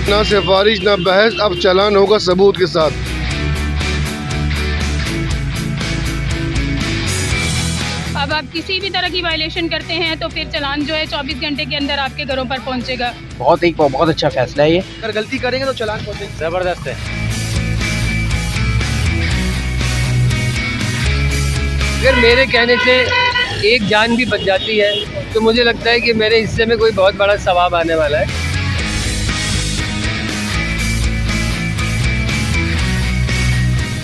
ना सिफारिश ना बहस, अब चालान होगा सबूत के साथ। अब आप किसी भी तरह की वायलेशन करते हैं तो फिर चालान जो है 24 घंटे के अंदर आपके घरों पर पहुंचेगा। बहुत अच्छा फैसला है ये। अगर गलती करेंगे तो चालान पहुंचेगा। जबरदस्त है। अगर मेरे कहने से एक जान भी बच जाती है तो मुझे लगता है कि मेरे हिस्से में कोई बहुत बड़ा सवाब आने वाला है।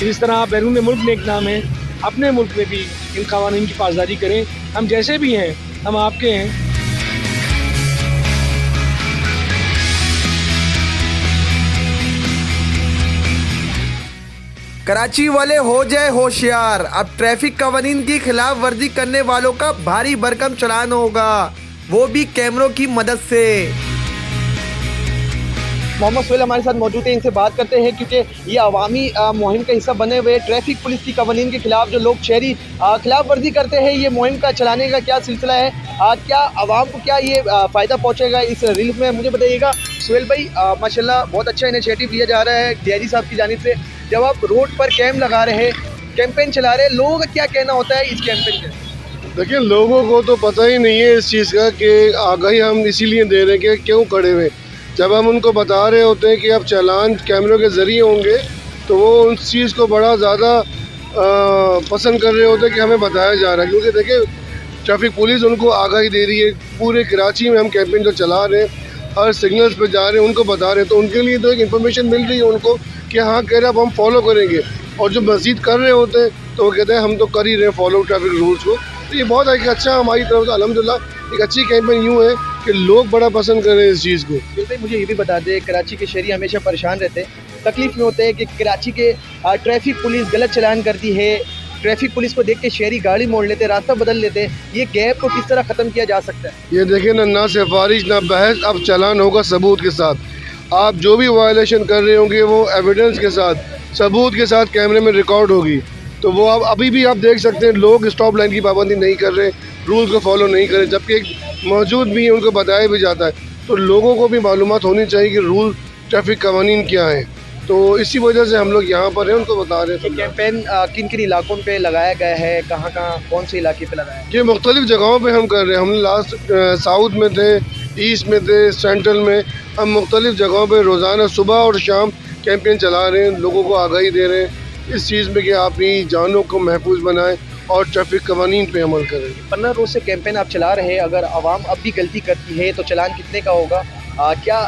इस तरह बैरून मुल्क में एक नाम है, अपने मुल्क में भी इन कानून की पासदारी करें। हम जैसे भी हैं, हम आपके हैं। कराची वाले हो जाए होशियार, अब ट्रैफिक कवानीन की खिलाफ वर्जी करने वालों का भारी भरकम चालान होगा, वो भी कैमरों की मदद से। मोहम्मद सोहेल हमारे साथ मौजूद है, इनसे बात करते हैं क्योंकि ये अवामी मुहिम का हिस्सा बने हुए ट्रैफिक पुलिस की कवानीन के खिलाफ जो लोग शहरी खिलाफ वर्जी करते हैं, ये मुहिम का चलाने का क्या सिलसिला है, क्या आवाम को क्या ये फ़ायदा पहुंचेगा इस रिलीफ में, मुझे बताइएगा। सोहेल भाई, माशाल्लाह बहुत अच्छा इनिशिएटिव लिया जा रहा है डीआईजी साहब की जानिब से। जब आप रोड पर कैम लगा रहे हैं, कैंपेन चला रहे हैं, लोगों का क्या कहना होता है इस कैंपेन का? देखिए, लोगों को तो पता ही नहीं है इस चीज़ का कि आगाही हम इसीलिए दे रहे हैं कि क्यों खड़े हुए। जब हम उनको बता रहे होते हैं कि अब चालान कैमरों के ज़रिए होंगे तो वो उस चीज़ को बड़ा ज़्यादा पसंद कर रहे होते हैं कि हमें बताया जा रहा है। क्योंकि देखिए, ट्रैफिक पुलिस उनको आगाही दे रही है। पूरे कराची में हम कैंपेन जो चला रहे हैं, हर सिग्नल्स पे जा रहे हैं, उनको बता रहे हैं, तो उनके लिए तो एक इन्फॉर्मेशन मिल रही है उनको कि हाँ कह रहे अब हम फॉलो करेंगे। और जो मज़ीद कर रहे होते हैं तो वो कहते हैं हम तो कर ही रहे हैं फॉलो ट्रैफिक रूल्स को। तो ये बहुत एक अच्छा हमारी तरफ से अल्हम्दुलिल्लाह एक अच्छी कैंपेन यूँ है कि लोग बड़ा पसंद कर रहे हैं इस चीज़ को। भाई मुझे ये भी बता दें, कराची के शहरी हमेशा परेशान रहते हैं, तकलीफ में होते हैं कि कराची के ट्रैफिक पुलिस गलत चालान करती है, ट्रैफिक पुलिस को देख के शहरी गाड़ी मोड़ लेते हैं, रास्ता बदल लेते हैं। ये गैप को किस तरह ख़त्म किया जा सकता है? ये देखिए ना सिफारिश ना बहस, अब चालान होगा सबूत के साथ। आप जो भी वायलेशन कर रहे होंगे वो एविडेंस के साथ, सबूत के साथ कैमरे में रिकॉर्ड होगी। तो वो आप अभी भी आप देख सकते हैं, लोग स्टॉप लाइन की पाबंदी नहीं कर रहे, रूल्स को फॉलो नहीं कर रहे, जबकि एक मौजूद भी है, उनको बताया भी जाता है। तो लोगों को भी मालूमात होनी चाहिए कि रूल ट्रैफिक कवानीन क्या है। तो इसी वजह से हम लोग यहाँ पर हैं, उनको बता रहे हैं। कैंपेन किन किन इलाकों पे लगाया गया है, कहाँ कहाँ कौन से इलाके पे लगाया है? ये मुख्तलिफ जगहों पे हम कर रहे हैं। हम लास्ट साउथ में थे, ईस्ट में थे, सेंट्रल में। हम मुख्तलिफ जगहों पे रोज़ाना सुबह और शाम कैंपेन चला रहे हैं, लोगों को आगाही दे रहे हैं इस चीज़ में कि आप अपनी जानों को महफूज बनाएं और ट्रैफिक कवानीन पे अमल करें। 15 रोज़ से कैंपेन आप चला रहे हैं, अगर आवाम अब भी गलती करती है तो चालान कितने का होगा? क्या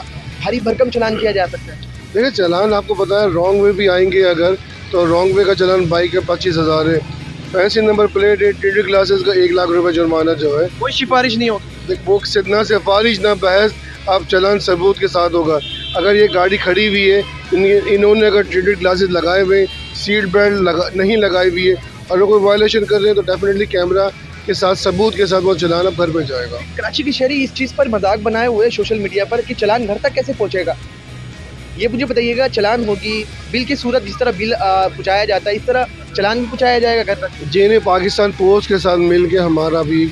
भारी भरकम चालान किया जा सकता है? देखिए, चालान आपको पता है रॉन्ग वे भी आएंगे अगर, तो रॉन्ग वे का चालान बाइक का 25,000 है, फैंसी नंबर प्लेट है, टीडी क्लासेस का 1 लाख रुपए जुर्माना जो है। कोई सिफारिश नहीं होगी। वो ना सिफारिश ना बहस, अब चालान सबूत के साथ होगा। अगर ये गाड़ी खड़ी हुई है, इन्होंने अगर टीडी क्लासेस लगाए हुए, सीट बेल्ट नहीं लगाई हुई है और कोई वायलेशन कर रहे हैं तो डेफिनेटली कैमरा के साथ सबूत के साथ वो चालान अब घर पे जाएगा। कराची के शहरी इस चीज़ पर मजाक बनाए हुए सोशल मीडिया पर कि चालान घर तक कैसे पहुंचेगा, ये मुझे बताइएगा। चालान होगी बिल की सूरत, जिस तरह बिल पहुँचाया जाता है इस तरह चालान भी पहुँचाया जाएगा घर तक। जिन्हें पाकिस्तान पोस्ट के साथ मिल के हमारा भी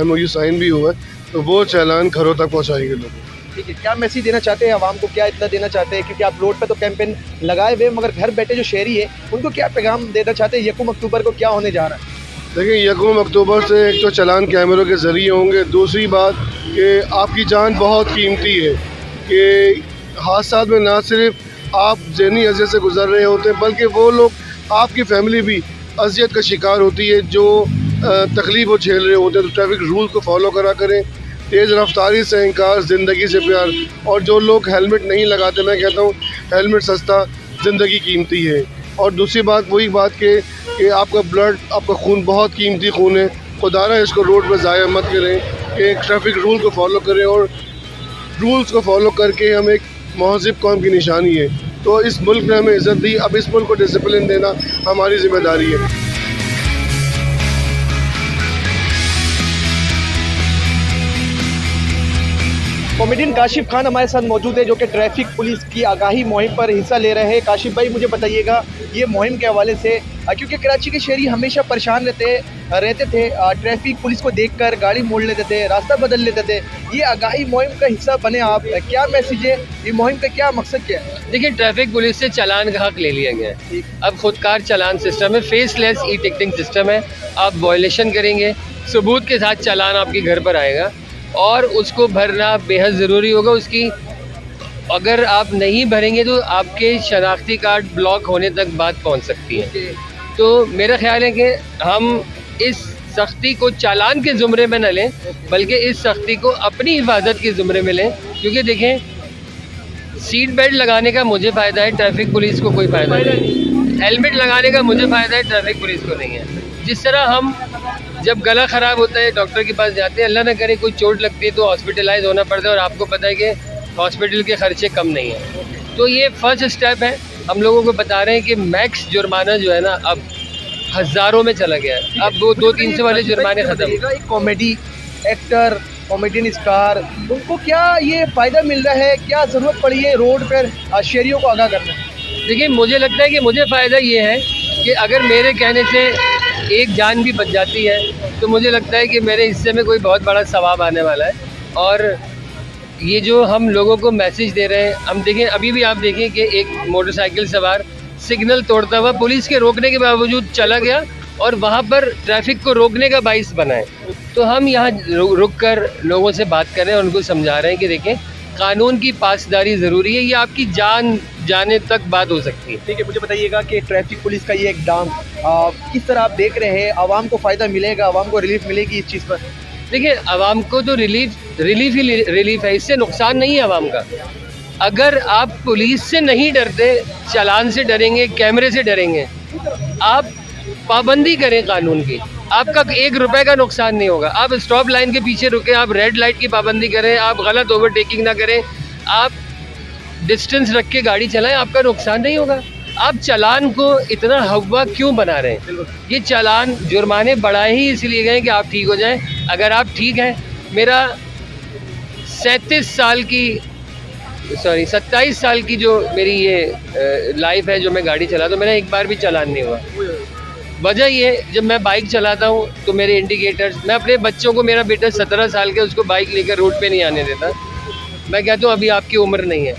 MOU साइन भी हुआ है, तो वो चालान घरों तक पहुँचाएंगे लोगों। ठीक है, क्या मैसेज देना चाहते हैं आवाम को, क्या इतना देना चाहते हैं, क्योंकि आप रोड पे तो कैंपेन लगाए हुए मगर घर बैठे जो शहरी है उनको क्या पैगाम देना चाहते हैं? 1 अक्टूबर को क्या होने जा रहा है? देखिए, 1 अक्टूबर से एक तो चालान कैमरों के ज़रिए होंगे, दूसरी बात कि आपकी जान बहुत कीमती है कि हादसात में ना सिर्फ आप ज़हनी अज़ियत से गुजर रहे होते हैं बल्कि वो लोग, आपकी फैमिली भी अज़ियत का शिकार होती है जो तकलीफ़ वो झेल रहे होते हैं। तो ट्रैफिक रूल को फॉलो करा करें, तेज़ रफ्तारी से इनकार, ज़िंदगी से प्यार। और जो लोग हेलमेट नहीं लगाते, मैं कहता हूँ हेलमेट सस्ता, ज़िंदगी कीमती है। और दूसरी बात वही बात कि आपका ब्लड, आपका खून बहुत कीमती खून है, खुदारा इसको रोड पर ज़ाया मत करें, कि ट्रैफिक रूल को फॉलो करें। और रूल्स को फॉलो करके हम एक महज़िब कौम की निशानी है। तो इस मुल्क ने हमें इज़्ज़त दी, अब इस मुल्क को डिसिप्लिन देना हमारी ज़िम्मेदारी है। कॉमेडियन काशिफ खान हमारे साथ मौजूद है, जो कि ट्रैफिक पुलिस की आगाही मुहिम पर हिस्सा ले रहे हैं। काशिफ भाई, मुझे बताइएगा ये मुहिम के हवाले से, क्योंकि कराची के शहरी हमेशा परेशान रहते थे ट्रैफिक पुलिस को देखकर, गाड़ी मोड़ लेते थे, रास्ता बदल लेते थे। ये आगाही मुहिम का हिस्सा बने आप, क्या मैसेज है, ये मुहिम का क्या मकसद क्या है? देखिए, ट्रैफिक पुलिस से चालान का हक ले लिया गया है। अब खुदकार चालान सिस्टम है, फेसलेस ई टिकटिंग सिस्टम है। आप वायलेशन करेंगे, सबूत के साथ चालान आपके घर पर आएगा और उसको भरना बेहद ज़रूरी होगा। उसकी अगर आप नहीं भरेंगे तो आपके शनाख्ती कार्ड ब्लॉक होने तक बात पहुंच सकती है। तो मेरा ख्याल है कि हम इस सख्ती को चालान के ज़ुमरे में न लें, बल्कि इस सख्ती को अपनी हिफाजत के ज़ुमरे में लें। क्योंकि देखें, सीट बेल्ट लगाने का मुझे फ़ायदा है, ट्रैफिक पुलिस को कोई फ़ायदा नहीं। हेलमेट लगाने का मुझे फ़ायदा है, ट्रैफिक पुलिस को नहीं है। जिस तरह हम जब गला ख़राब होता है डॉक्टर के पास जाते हैं, अल्लाह न करे कोई चोट लगती है तो हॉस्पिटलाइज होना पड़ता है, और आपको पता है कि हॉस्पिटल के खर्चे कम नहीं हैं। तो ये फर्स्ट स्टेप है। हम लोगों को बता रहे हैं कि मैक्स जुर्माना जो है ना, अब हज़ारों में चला गया है। अब वो 200-300 वाले जुर्माने ख़त्म। एक कॉमेडी एक्टर, कॉमेडियन स्टार, उनको क्या ये फ़ायदा मिल रहा है, क्या ज़रूरत पड़ी है रोड पर शहरियों को आगाह करना? देखिए, मुझे लगता है कि मुझे फ़ायदा ये है कि अगर मेरे कहने से एक जान भी बच जाती है तो मुझे लगता है कि मेरे हिस्से में कोई बहुत बड़ा सवाब आने वाला है। और ये जो हम लोगों को मैसेज दे रहे हैं, हम देखें, अभी भी आप देखें कि एक मोटरसाइकिल सवार सिग्नल तोड़ता हुआ पुलिस के रोकने के बावजूद चला गया और वहाँ पर ट्रैफिक को रोकने का बाइस बना है। तो हम यहाँ रुक कर लोगों से बात कर रहे हैं, उनको समझा रहे हैं कि देखें, कानून की पासदारी ज़रूरी है, ये आपकी जान जाने तक बात हो सकती है। ठीक है, मुझे बताइएगा कि ट्रैफिक पुलिस का ये एक डाम किस तरह आप देख रहे हैं, आवाम को फ़ायदा मिलेगा, आवाम को रिलीफ मिलेगी इस चीज़ पर? देखिए, आवाम को तो रिलीफ है, इससे नुकसान नहीं है आवाम का। अगर आप पुलिस से नहीं डरते, चालान से डरेंगे, कैमरे से डरेंगे, आप पाबंदी करें कानून की, आपका 1 रुपए का नुकसान नहीं होगा। आप स्टॉप लाइन के पीछे रुकें, आप रेड लाइट की पाबंदी करें, आप गलत ओवरटेकिंग ना करें, आप डिस्टेंस रख के गाड़ी चलाएं, आपका नुकसान नहीं होगा। आप चालान को इतना हवा क्यों बना रहे हैं? ये चालान जुर्माने बढ़ाए ही इसलिए गए कि आप ठीक हो जाएं। अगर आप ठीक हैं, मेरा 27 साल की जो मेरी ये लाइफ है, जो मैं गाड़ी चलाता हूँ, मेरा एक बार भी चालान नहीं हुआ। वजह ये, जब मैं बाइक चलाता हूँ तो मेरे इंडिकेटर्स, मैं अपने बच्चों को, मेरा बेटा 17 साल का, उसको बाइक लेकर रोड पे नहीं आने देता। मैं कहता हूँ अभी आपकी उम्र नहीं है,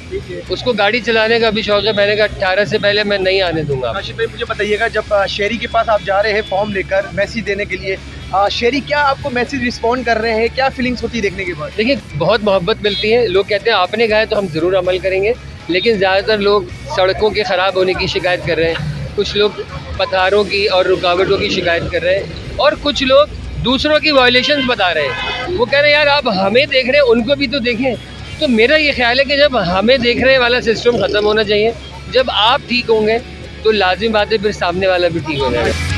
उसको गाड़ी चलाने का भी शौक है, मैंने कहा 18 से पहले मैं नहीं आने दूंगा। काशिफ भाई, मुझे बताइएगा, जब शहरी के पास आप जा रहे हैं फॉर्म लेकर मैसेज देने के लिए, शहरी क्या आपको मैसेज रिस्पॉन्ड कर रहे हैं, क्या फीलिंग्स होती है देखने के बाद? देखिए, बहुत मोहब्बत मिलती है। लोग कहते हैं आपने कहा है तो हम ज़रूर अमल करेंगे, लेकिन ज़्यादातर लोग सड़कों के ख़राब होने की शिकायत कर रहे हैं, कुछ लोग पथारों की और रुकावटों की शिकायत कर रहे हैं, और कुछ लोग दूसरों की वायलेशंस बता रहे हैं। वो कह रहे हैं यार, आप हमें देख रहे हैं, उनको भी तो देखें। तो मेरा ये ख्याल है कि जब हमें देख रहे वाला सिस्टम ख़त्म होना चाहिए, जब आप ठीक होंगे तो लाजिम बात है फिर सामने वाला भी ठीक हो जाएगा।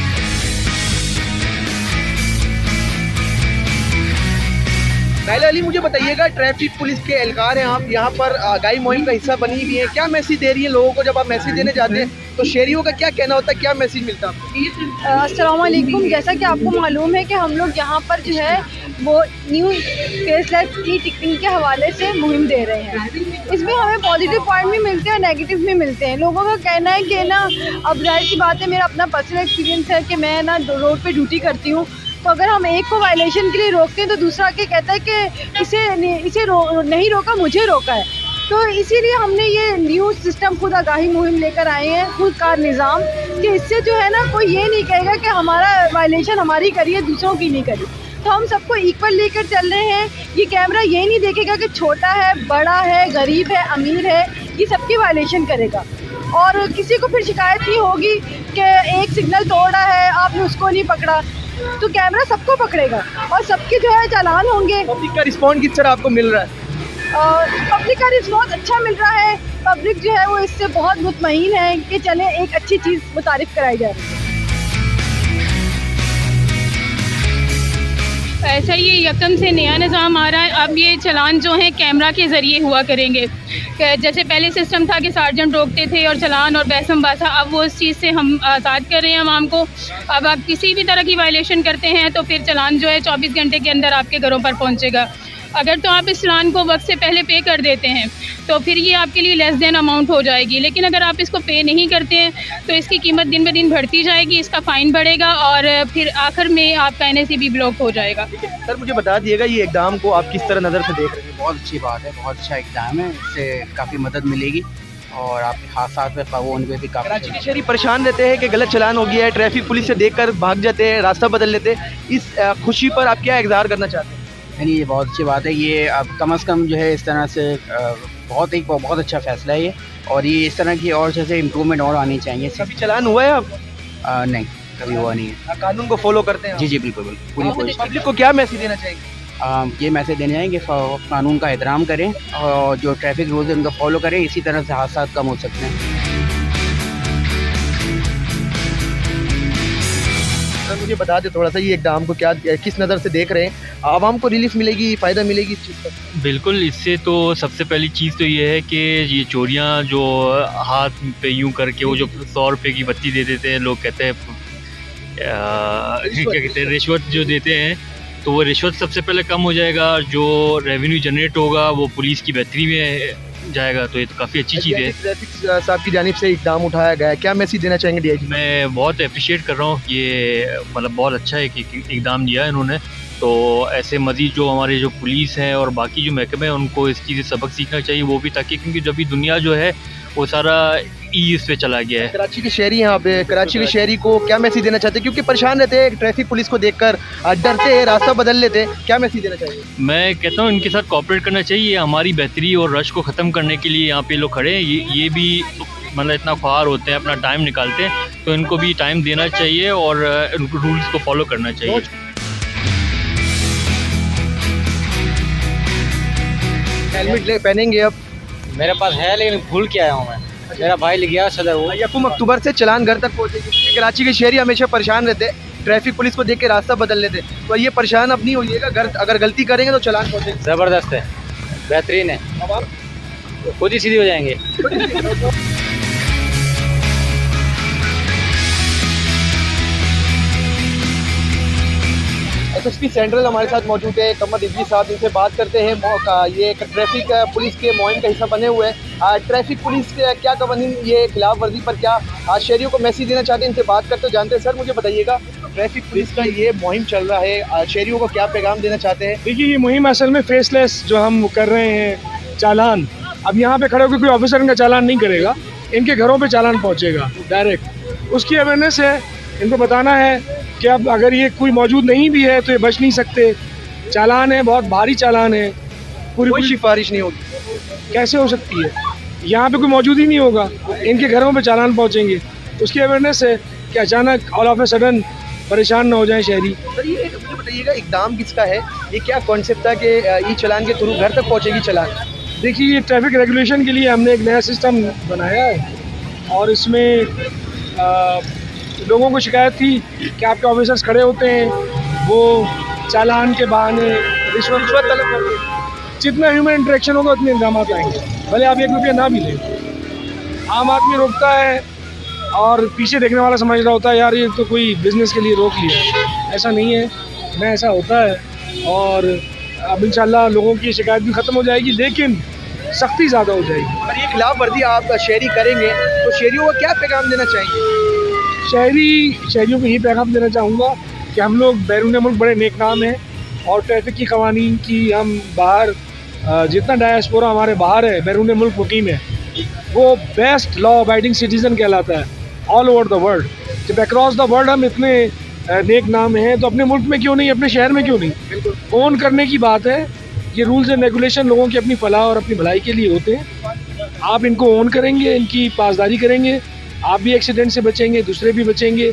नाइला अली, मुझे बताइएगा, ट्रैफिक पुलिस के एहलकार हैं आप, यहाँ पर आगाही मुहिम का हिस्सा बनी हुई है, क्या मैसेज दे रही है लोगों को? जब आप मैसेज देने जाते हैं तो शहरियों का क्या कहना होता है, क्या मैसेज मिलता है आपको? अस्सलाम वालेकुम। जैसा कि आपको मालूम है कि हम लोग यहाँ पर जो है वो न्यू फेसलेस ई टिकटिंग के हवाले से मुहिम दे रहे हैं। इसमें हमें पॉजिटिव पॉइंट भी मिलते हैं और नेगेटिव भी मिलते हैं। लोगों का कहना है कि ना, अब जाहिर सी बात है, मेरा अपना पर्सनल एक्सपीरियंस है कि मैं ना रोड पे ड्यूटी करती हूँ, तो अगर हम एक को वायलेशन के लिए रोकते हैं तो दूसरा के कहता है कि इसे नहीं रोका, मुझे रोका है। तो इसीलिए हमने ये न्यू सिस्टम, खुद आगाही मुहिम लेकर आए हैं, खुद कार निज़ाम, कि इससे जो है ना, कोई ये नहीं कहेगा कि हमारा वायलेशन हमारी करी है, दूसरों की नहीं करी। तो हम सबको इक्वल लेकर चल रहे हैं। ये कैमरा ये नहीं देखेगा कि छोटा है, बड़ा है, गरीब है, अमीर है, ये सबकी वायलेशन करेगा। और किसी को फिर शिकायत नहीं होगी कि एक सिग्नल तोड़ा है, आपने उसको नहीं पकड़ा, तो कैमरा सबको पकड़ेगा और सबके जो है चालान होंगे। पब्लिक का रिस्पॉन्स किस तरह आपको मिल रहा है? पब्लिक का रिस्पॉन्स अच्छा मिल रहा है। पब्लिक जो है वो इससे बहुत मुतमईन है कि चले एक अच्छी चीज़ मुतारिफ कराई जा रही है। ऐसा ही यकम से नया निज़ाम आ रहा है। अब ये चालान जो हैं कैमरा के ज़रिए हुआ करेंगे। जैसे पहले सिस्टम था कि सार्जेंट रोकते थे और चालान और बहसम बासा, अब वो इस चीज़ से हम आज़ाद कर रहे हैं आवाम को। अब आप किसी भी तरह की वायलेशन करते हैं तो फिर चालान जो है 24 घंटे के अंदर आपके घरों पर पहुंचेगा। अगर तो आप इस चालान को वक्त से पहले पे कर देते हैं तो फिर ये आपके लिए लेस देन अमाउंट हो जाएगी, लेकिन अगर आप इसको पे नहीं करते हैं तो इसकी कीमत दिन ब दिन बढ़ती जाएगी, इसका फ़ाइन बढ़ेगा और फिर आखिर में आपका NAC भी ब्लॉक हो जाएगा। सर मुझे बता दिएगा ये इक़दाम को आप किस तरह नज़र से देख रहे हैं? बहुत अच्छी बात है, बहुत अच्छा इक़दाम है, इससे काफ़ी मदद मिलेगी और आपके हादसात में काबू होने पे भी कराची के काफ़ी। शहरी परेशान रहते हैं कि गलत चालान हो गया है, ट्रैफिक पुलिस से देखकर भाग जाते हैं, रास्ता बदल लेते हैं। इस खुशी पर आप क्या इज़हार करना चाहते हैं? नहीं, ये बहुत अच्छी बात है। ये अब कम से कम जो है इस तरह से बहुत अच्छा फ़ैसला है ये, और ये इस तरह की और जैसे इम्प्रूवमेंट और आनी चाहिए। कभी चालान हुआ है आप? नहीं, कभी हुआ नहीं है। कानून को फॉलो करते हैं? जी बिल्कुल पूरी कोशिश। पब्लिक को क्या मैसेज देना चाहेंगे? ये मैसेज देने जाएंगे कानून का एहतराम करें और जो ट्रैफिक रूल्स हैं उनको फॉलो करें, इसी तरह से हादसा कम हो सकते हैं। सर मुझे बता दें थोड़ा सा ये इक़दाम को क्या किस नज़र से देख रहे हैं? आवाम को रिलीफ मिलेगी, फ़ायदा मिलेगी इस चीज़ का? बिल्कुल, इससे तो सबसे पहली चीज़ तो ये है कि ये चोरियाँ जो हाथ पे यूँ करके वो जो 100 रुपये की बत्ती दे देते हैं, लोग कहते हैं क्या कहते हैं, रिश्वत जो देते हैं, तो वो रिश्वत सबसे पहले कम हो जाएगा। जो रेवेन्यू जनरेट होगा वो पुलिस की बेहतरी में जाएगा, तो ये तो काफ़ी अच्छी चीज़ है। ट्रैफिक साहब की जानिब से इक़दाम उठाया गया है, क्या मैसेज देना चाहेंगे DIG? मैं बहुत अप्रिशिएट कर रहा हूँ, ये मतलब बहुत अच्छा है कि इक़दाम लिया है इन्होंने। तो ऐसे मज़ीद जो हमारे जो पुलिस हैं और बाकी जो महकमे हैं उनको इस चीज़ से सबक सीखना चाहिए, वो भी, ताकि क्योंकि जब भी दुनिया जो है वो सारा इस पे चला गया है। कराची के शहरी यहाँ पे, कराची के शहरी को क्या मैसेज देना चाहते हैं? क्योंकि परेशान रहते हैं, ट्रैफिक पुलिस को देखकर डरते हैं, रास्ता बदल लेते हैं, क्या मैसेज देना चाहिए? मैं कहता हूँ इनके साथ कोऑपरेट करना चाहिए, हमारी बेहतरी और रश को ख़त्म करने के लिए यहाँ पे लोग खड़े हैं। ये भी मतलब इतना ख्वार होते हैं, अपना टाइम निकालते हैं, तो इनको भी टाइम देना चाहिए और रूल्स को फॉलो करना चाहिए। हेलमेट पहनेंगे अब? मेरे पास है लेकिन भूल के आया हूँ मैं, मेरा भाई ले गया सदर वो। 1 अक्टूबर से चालान घर तक पहुँचेगी। कराची के शहरी हमेशा परेशान रहते हैं, ट्रैफिक पुलिस को देख के रास्ता बदल लेते हैं, तो ये परेशान अब नहीं होइएगा, घर अगर गलती करेंगे तो चालान पहुँचेगा। ज़बरदस्त है, बेहतरीन है, अब आप खुद ही सीधी हो जाएंगे। SSP सेंट्रल हमारे साथ मौजूद है, कमर रिजवी साहब, इनसे बात करते हैं। ये ट्रैफिक पुलिस के मुहिम का हिस्सा बने हुए हैं। ट्रैफिक पुलिस के क्या कवानीन ये खिलाफ वर्जी पर क्या शहरियों को मैसेज देना चाहते हैं, इनसे बात करते जानते हैं। सर मुझे बताइएगा, ट्रैफिक पुलिस का ये मुहिम चल रहा है, शहरियों को क्या पैगाम देना चाहते हैं? देखिए, ये मुहिम असल में फेसलेस जो हम कर रहे हैं चालान, अब यहाँ पे खड़े होकर कोई ऑफिसर इनका चालान नहीं करेगा, इनके घरों पे चालान पहुँचेगा डायरेक्ट। उसकी अवेयरनेस है, इनको बताना है कि अब अगर ये कोई मौजूद नहीं भी है तो ये बच नहीं सकते। चालान है, बहुत भारी चालान है, कोई सिफारिश नहीं होगी। कैसे हो सकती है? यहाँ पे कोई मौजूद ही नहीं होगा, इनके घरों पे चालान पहुँचेंगे। उसकी अवेयरनेस है कि अचानक ऑल ऑफ ए सडन परेशान ना हो जाए शहरी। सर ये मुझे बताइएगा, इक़दाम किसका है? ये क्या कॉन्सेप्ट था कि ई चालान के थ्रू घर तक पहुँचेगी चालान? देखिए, ये ट्रैफिक रेगुलेशन के लिए हमने एक नया सिस्टम बनाया है और इसमें लोगों को शिकायत थी कि आपके ऑफिसर्स खड़े होते हैं, वो चालान के बहाने रिश्वत तलब करते हैं। जितना ह्यूमन इंटरेक्शन होगा उतने इल्ज़ाम आएंगे, भले आप 1 रुपया ना भी लें। आम आदमी रोकता है और पीछे देखने वाला समझ रहा होता है यार ये तो कोई बिज़नेस के लिए रोक लिया। ऐसा नहीं है, न ऐसा होता है। और अब इंशाल्लाह लोगों की शिकायत भी ख़त्म हो जाएगी, लेकिन सख्ती ज़्यादा हो जाएगी। और ये खिलाफ वर्जी आप शहरी करेंगे तो शहरियों को क्या पैगाम देना चाहेंगे? शहरियों को यही पैगाम देना चाहूँगा कि हम लोग बैरून मुल्क बड़े नेक नाम हैं और ट्रैफिक की कवानीन की हम बाहर जितना डायस्पोरा हमारे बाहर है, बैरून मुल्क मुकीम है, वो बेस्ट लॉ अबाइडिंग सिटीज़न कहलाता है ऑल ओवर द वर्ल्ड। जब अक्रॉस द वर्ल्ड हम इतने नेक नाम हैं तो अपने मुल्क में क्यों नहीं, अपने शहर में क्यों नहीं? बिल्कुल ओन करने की बात है। ये रूल्स एंड रेगुलेशन लोगों की अपनी फलाह और अपनी भलाई के लिए होते हैं। आप इनको ओन करेंगे, इनकी पासदारी करेंगे, आप भी एक्सीडेंट से बचेंगे, दूसरे भी बचेंगे।